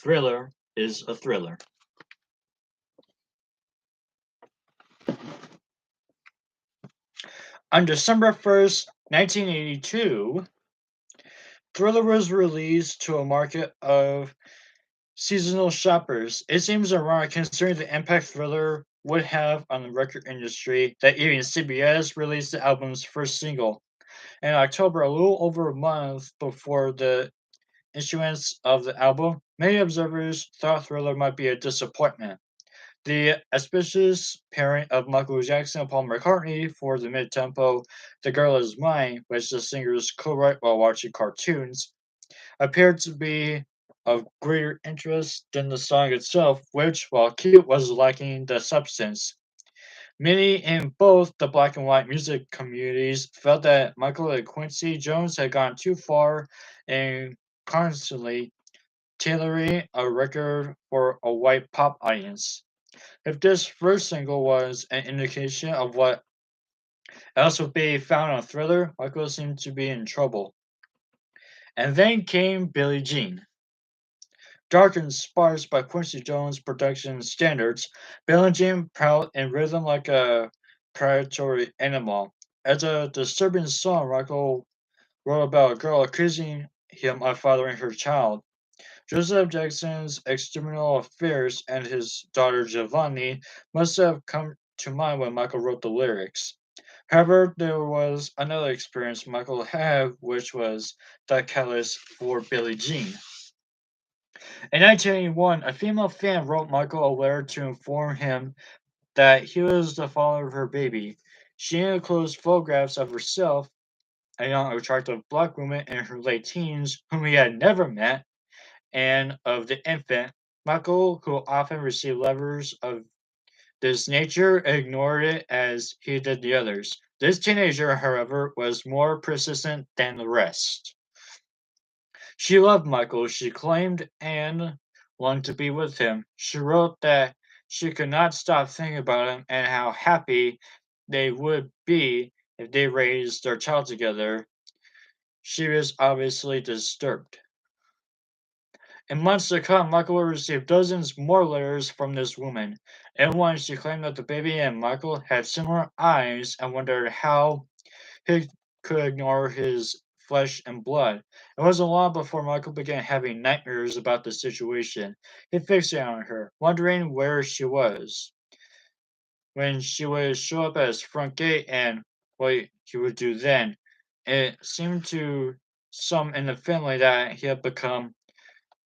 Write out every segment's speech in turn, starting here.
Thriller is a thriller. On December 1st, 1982, Thriller was released to a market of seasonal shoppers. It seems ironic considering the impact Thriller would have on the record industry that even CBS released the album's first single in October, a little over a month before the issuance of the album. Many observers thought Thriller might be a disappointment. The auspicious pairing of Michael Jackson and Paul McCartney for the mid-tempo "The Girl Is Mine," which the singers co-wrote while watching cartoons, appeared to be of greater interest than the song itself, which, while cute, was lacking the substance. Many in both the black and white music communities felt that Michael and Quincy Jones had gone too far in constantly tailoring a record for a white pop audience. If this first single was an indication of what else would be found on Thriller, Michael seemed to be in trouble. And then came Billie Jean. Dark and sparse by Quincy Jones' production standards, Billie Jean prowled in rhythm like a predatory animal. As a disturbing song, Michael wrote about a girl accusing him of fathering her child. Joseph Jackson's extramarital affairs and his daughter Giovanni must have come to mind when Michael wrote the lyrics. However, there was another experience Michael had, which was the catalyst for Billie Jean. In 1981, a female fan wrote Michael a letter to inform him that he was the father of her baby. She enclosed photographs of herself, a young, attractive black woman in her late teens, whom he had never met, and of the infant. Michael, who often received letters of this nature, ignored it as he did the others. This teenager, however, was more persistent than the rest. She loved Michael, she claimed, and longed to be with him. She wrote that she could not stop thinking about him and how happy they would be if they raised their child together. She was obviously disturbed. In months to come, Michael would receive dozens more letters from this woman. In one, she claimed that the baby and Michael had similar eyes and wondered how he could ignore his flesh and blood. It wasn't long before Michael began having nightmares about the situation. He fixated on her, wondering where she was. When she would show up at his front gate and what he would do then. It seemed to some in the family that he had become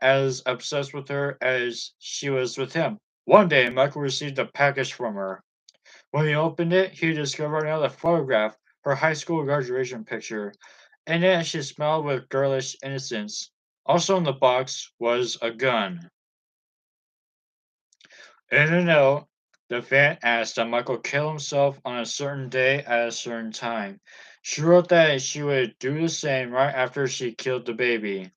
as obsessed with her as she was with him. One day, Michael received a package from her. When he opened it, he discovered another photograph, her high school graduation picture. In it, she smiled with girlish innocence. Also in the box was a gun. In a note, the fan asked that Michael kill himself on a certain day at a certain time. She wrote that she would do the same right after she killed the baby.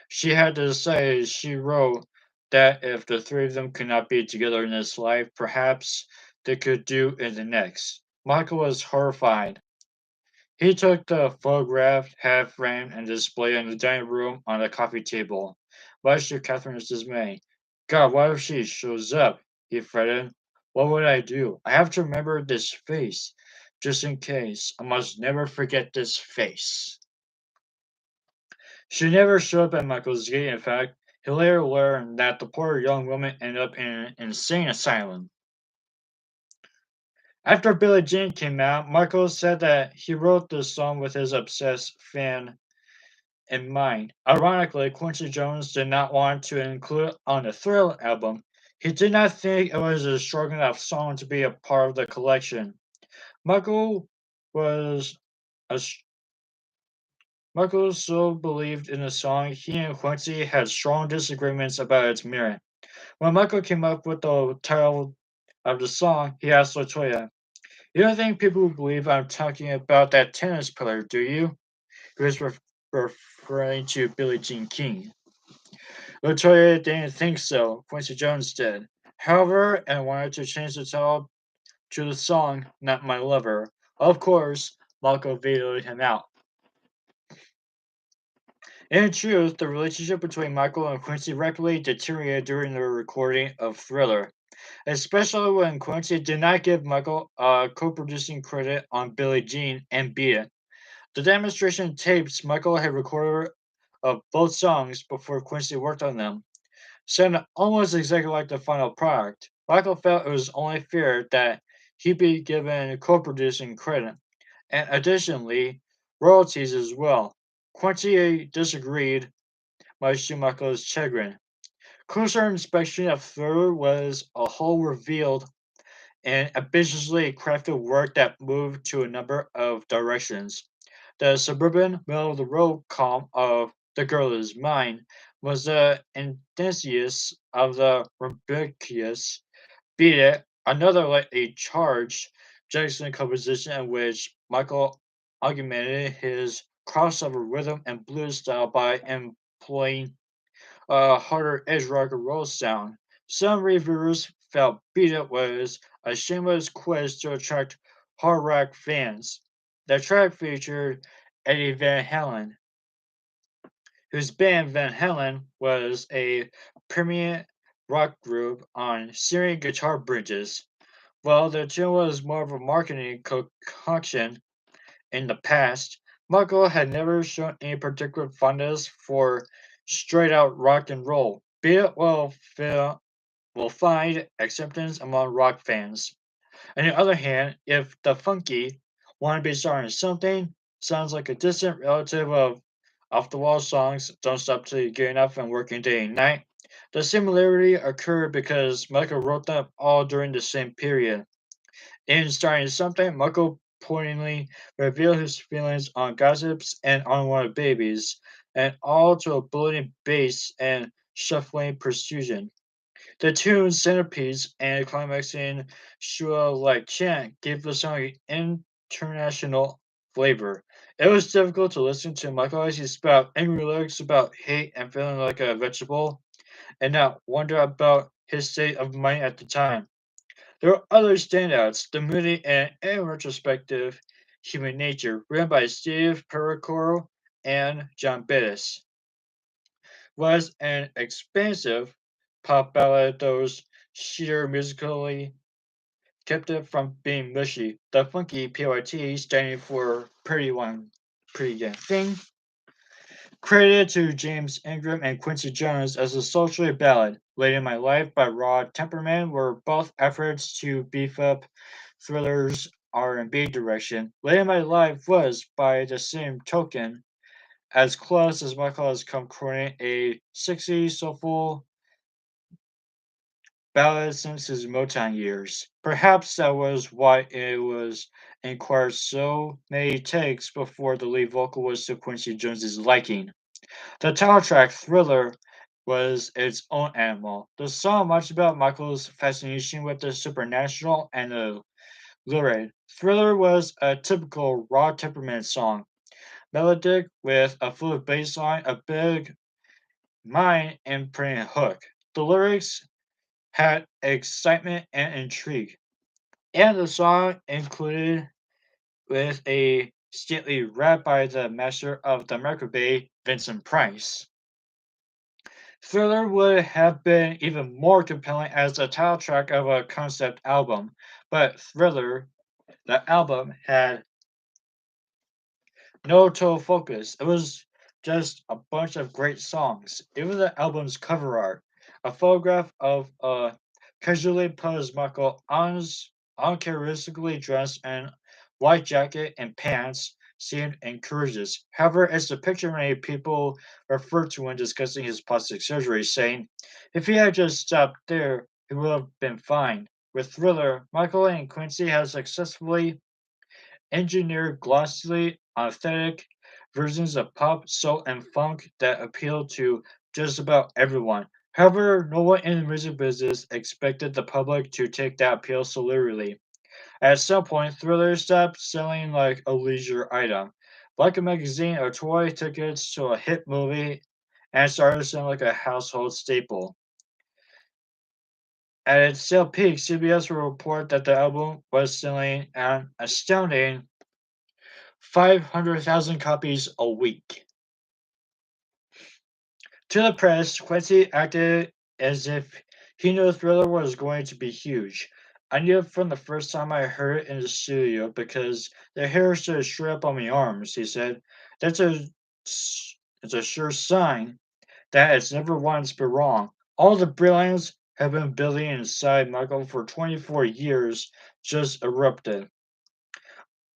She had to decide. She wrote that if the three of them could not be together in this life, perhaps they could do in the next. Michael was horrified. He took the photograph, half framed, and displayed in the dining room on the coffee table. Much to Catherine's dismay. God, what if she shows up? He fretted. What would I do? I have to remember this face. Just in case. I must never forget this face. She never showed up at Michael's gate. In fact, he later learned that the poor young woman ended up in an insane asylum. After Billie Jean came out, Michael said that he wrote the song with his obsessed fan in mind. Ironically, Quincy Jones did not want to include it on the Thrill album. He did not think it was a strong enough song to be a part of the collection. Michael was a Michael so believed in the song, he and Quincy had strong disagreements about its merit. When Michael came up with the title of the song, he asked Latoya, "You don't think people will believe I'm talking about that tennis player, do you?" He was referring to Billie Jean King. Latoya didn't think so. Quincy Jones did. However, I wanted to change the title to the song "Not My Lover." Of course, Michael vetoed him out. In truth, the relationship between Michael and Quincy rapidly deteriorated during the recording of Thriller, especially when Quincy did not give Michael a co-producing credit on Billie Jean and Beat It. The demonstration tapes Michael had recorded of both songs before Quincy worked on them sounded almost exactly like the final product. Michael felt it was only fair that he be given co-producing credit, and additionally, royalties as well. Quincy disagreed, much to Michael's chagrin. Closer inspection of Thriller was a whole revealed and ambitiously crafted work that moved to a number of directions. The suburban, middle of the road calm of The Girl Is Mine was the antithesis of the rambunctious Beat It, another lightly charged Jackson composition in which Michael augmented his crossover rhythm and blues style by employing a harder edge rock and roll sound. Some reviewers felt Beat It was a shameless quest to attract hard rock fans. The track featured Eddie Van Halen, whose band Van Halen was a prominent rock group on Syrian guitar bridges. While the tune was more of a marketing concoction in the past, Michael had never shown any particular fondness for straight out rock and roll. Be it will find acceptance among rock fans. On the other hand, if the funky wanna be starting something sounds like a distant relative of off the wall songs, Don't Stop Till You Get Enough and Working Day and Night, the similarity occurred because Michael wrote them all during the same period. In starting something, Michael poignantly revealed his feelings on gossips and unwanted babies, and all to a brilliant bass and shuffling precision. The tune's centerpiece and climaxing Shua-like chant gave the song an international flavor. It was difficult to listen to Michael as he spout angry lyrics about hate and feeling like a vegetable, and not wonder about his state of mind at the time. There are other standouts, the moody and retrospective Human Nature, written by Steve Pericoro and John Bettis, was an expansive pop ballad that was sheer musically kept it from being mushy. The funky PYT, standing for Pretty One Pretty Young Thing, credited to James Ingram and Quincy Jones as a sultry ballad. Late in My Life by Raw Temperament were both efforts to beef up Thriller's R&B direction. Late in My Life was, by the same token, as close as Michael has come courting a sexy, soulful ballad since his Motown years. Perhaps that was why it was inquired so many takes before the lead vocal was to Quincy Jones's liking. The title track, Thriller, was its own animal. The song much about Michael's fascination with the supernatural and the lurid. Thriller was a typical raw temperament song, melodic with a fluid bass line, a big mind imprinting hook. The lyrics had excitement and intrigue, and the song included with a stately rap by the master of the Mercury, Vincent Price. Thriller would have been even more compelling as the title track of a concept album, but Thriller, the album, had no total focus. It was just a bunch of great songs. Even the album's cover art, a photograph of a casually posed Michael uncharacteristically dressed in white jacket and pants, seemed encourages. However, it's the picture many people refer to when discussing his plastic surgery, saying, if he had just stopped there, he would have been fine. With Thriller, Michael and Quincy have successfully engineered glossily authentic versions of pop, soul, and funk that appeal to just about everyone. However, no one in the music business expected the public to take that appeal so literally. At some point, Thriller stopped selling like a leisure item, like a magazine or toy tickets to a hit movie, and started selling like a household staple. At its sale peak, CBS will report that the album was selling an astounding 500,000 copies a week. To the press, Quincy acted as if he knew Thriller was going to be huge. I knew it from the first time I heard it in the studio because the hair stood straight up on my arms, he said. That's a, it's a sure sign that it's never once been wrong. All the brilliance have been building inside Michael for 24 years just erupted.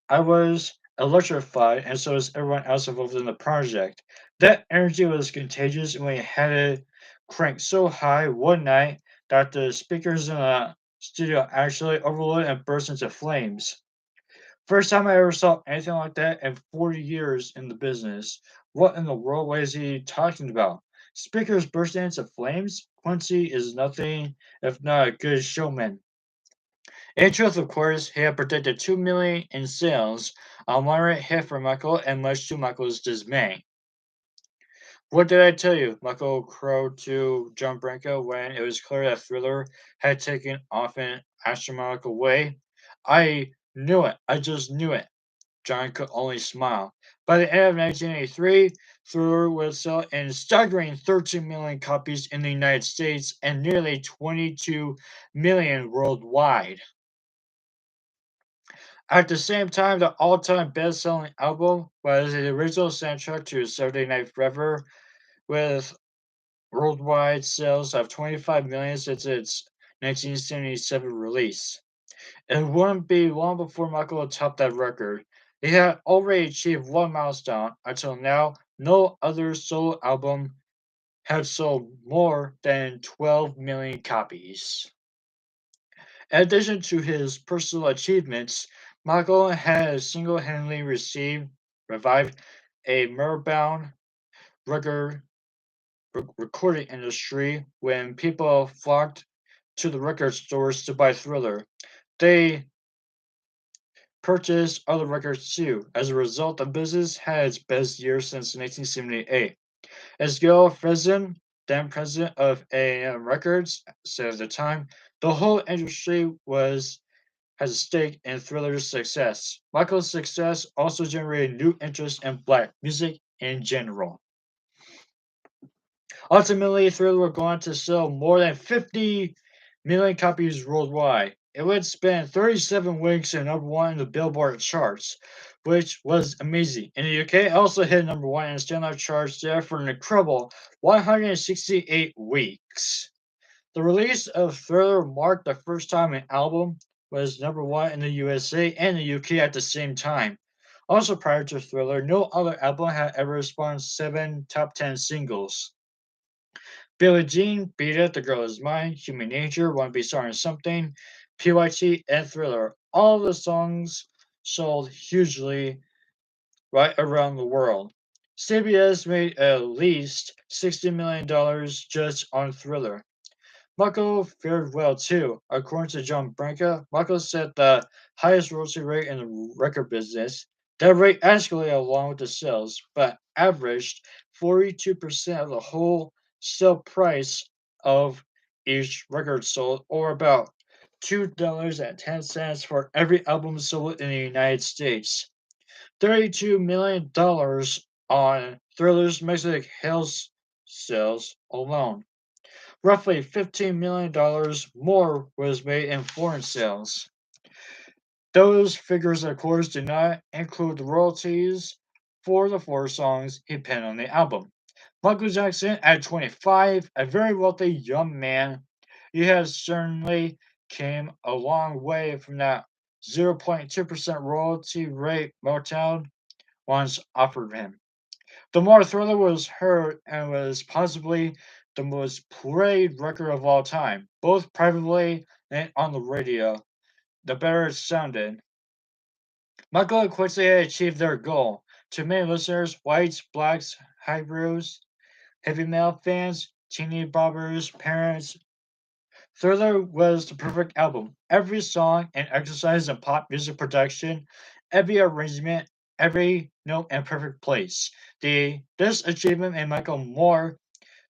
I was electrified, and so was everyone else involved in the project. That energy was contagious, and we had it cranked so high one night that the speakers in the studio actually overloaded and burst into flames. First time I ever saw anything like that in 40 years in the business. What in the world was he talking about? Speakers bursting into flames? Quincy is nothing if not a good showman. In truth, of course, he had predicted 2 million in sales, a moderate hit for Michael, and much to Michael's dismay. What did I tell you? Michael crowed to John Branco when it was clear that Thriller had taken off in an astronomical way. I knew it. I just knew it. John could only smile. By the end of 1983, Thriller would sell in staggering 13 million copies in the United States and nearly 22 million worldwide. At the same time, the all-time best-selling album was the original soundtrack to Saturday Night Fever, with worldwide sales of 25 million since its 1977 release. It wouldn't be long before Michael would top that record. He had already achieved one milestone. Until now, no other solo album had sold more than 12 million copies. In addition to his personal achievements, Michael has single-handedly revived a murder-bound record recording industry when people flocked to the record stores to buy Thriller. They purchased other records too. As a result, the business had its best year since 1978. As Gil Friesen, then president of A&M Records, said at the time, the whole industry has a stake in Thriller's success. Michael's success also generated new interest in black music in general. Ultimately, Thriller would go on to sell more than 50 million copies worldwide. It would spend 37 weeks at number one in the Billboard charts, which was amazing. In the UK, it also hit number one in the standout charts there for an incredible 168 weeks. The release of Thriller marked the first time an album was number one in the USA and the UK at the same time. Also, prior to Thriller, no other album had ever spawned 7 top 10 singles. Billie Jean, Beat It, The Girl Is Mine, Human Nature, Wanna Be Starting Something, PYT, and Thriller. All the songs sold hugely right around the world. CBS made at least $60 million just on Thriller. Michael fared well too. According to John Branca, Michael set the highest royalty rate in the record business. That rate escalated along with the sales, but averaged 42% of the whole sale price of each record sold, or about $2.10 for every album sold in the United States. $32 million on Thriller's Mexican Hills sales alone. Roughly $15 million more was made in foreign sales. Those figures, of course, do not include the royalties for the 4 songs he penned on the album. Michael Jackson, at 25, a very wealthy young man, he has certainly came a long way from that 0.2% royalty rate Motown once offered him. The more Thriller was heard and was possibly the most played record of all time, both privately and on the radio, the better it sounded. Michael and Quincy had achieved their goal. To many listeners, whites, blacks, hybrids, heavy metal fans, teeny bobbers, parents, Thriller was the perfect album. Every song and exercise in pop music production, every arrangement, every note in perfect place. This achievement made Michael more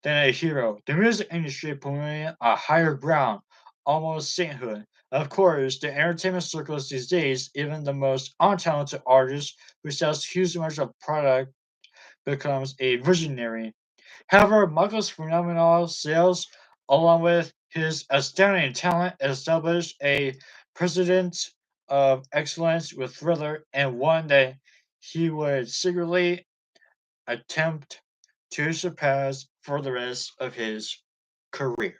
than a hero. The music industry put him a higher ground, almost sainthood. Of course, the entertainment circles these days, even the most untalented artist who sells huge amounts of product becomes a visionary. However, Michael's phenomenal sales, along with his astounding talent, established a precedent of excellence with Thriller, and one that he would secretly attempt to surpass for the rest of his career.